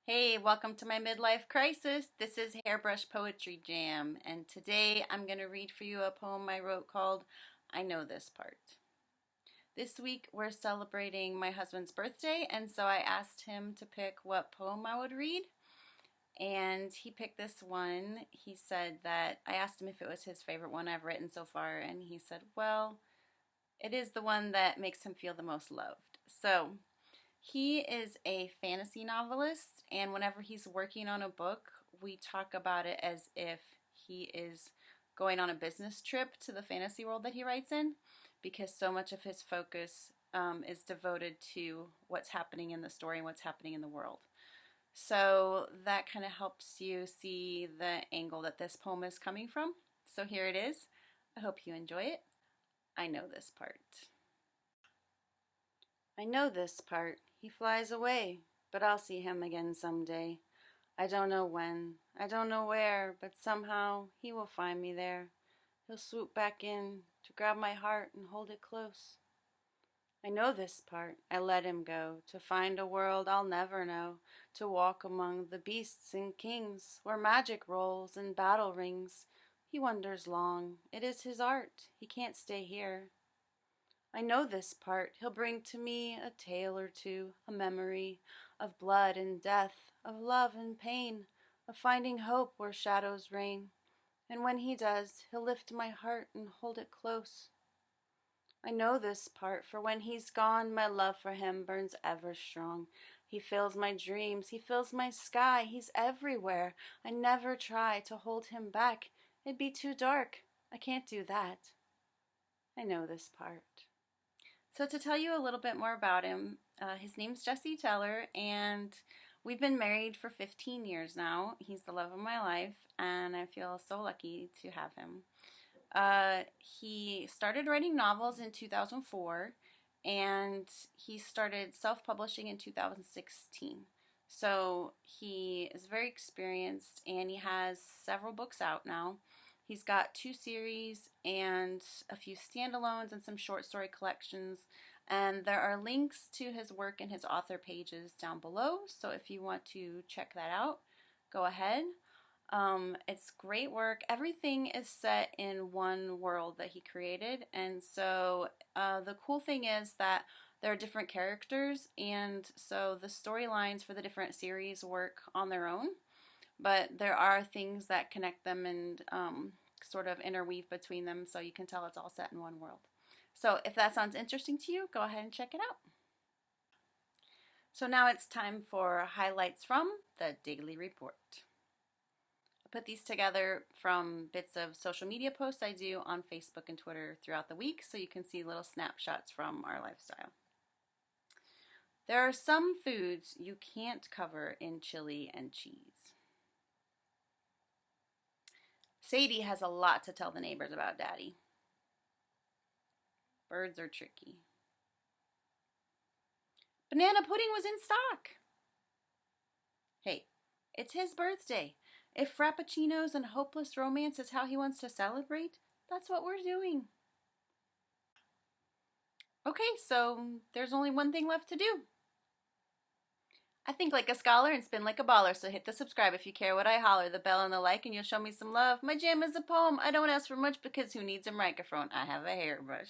Hey, welcome to my midlife crisis. This is Hairbrush Poetry Jam, and today I'm going to read for you a poem I wrote called I Know This Part. This week we're celebrating my husband's birthday, and so I asked him to pick what poem I would read, and he picked this one. He said that I asked him if it was his favorite one I've written so far, and he said, well, it is the one that makes him feel the most loved. So, he is a fantasy novelist, and whenever he's working on a book, we talk about it as if he is going on a business trip to the fantasy world that he writes in, because so much of his focus is devoted to what's happening in the story and what's happening in the world. So that kind of helps you see the angle that this poem is coming from. So here it is. I hope you enjoy it. I know this part. I know this part. He flies away, but I'll see him again someday. I don't know when, I don't know where, but somehow he will find me there. He'll swoop back in to grab my heart and hold it close. I know this part. I let him go to find a world I'll never know, to walk among the beasts and kings where magic rolls and battle rings. He wanders long. It is his art. He can't stay here. I know this part. He'll bring to me a tale or two, a memory of blood and death, of love and pain, of finding hope where shadows reign. And when he does, he'll lift my heart and hold it close. I know this part, for when he's gone, my love for him burns ever strong. He fills my dreams, he fills my sky, he's everywhere. I never try to hold him back. It'd be too dark. I can't do that. I know this part. So to tell you a little bit more about him, his name's Jesse Teller, and we've been married for 15 years now. He's the love of my life, and I feel so lucky to have him. He started writing novels in 2004, and he started self-publishing in 2016. So he is very experienced, and he has several books out now. He's got 2 series and a few standalones and some short story collections. And there are links to his work in his author pages down below. So if you want to check that out, go ahead. It's great work. Everything is set in one world that he created. And so the cool thing is that there are different characters. And so the storylines for the different series work on their own. But there are things that connect them and sort of interweave between them, so you can tell it's all set in one world. So if that sounds interesting to you, go ahead and check it out. So now it's time for highlights from the Daily Report. I put these together from bits of social media posts I do on Facebook and Twitter throughout the week, so you can see little snapshots from our lifestyle. There are some foods you can't cover in chili and cheese. Sadie has a lot to tell the neighbors about Daddy. Birds are tricky. Banana pudding was in stock. Hey, it's his birthday. If frappuccinos and hopeless romance is how he wants to celebrate, that's what we're doing. Okay, so there's only one thing left to do. I think like a scholar and spin like a baller, so hit the subscribe if you care what I holler, the bell and the like, and you'll show me some love. My jam is a poem. I don't ask for much because who needs a microphone? I have a hairbrush.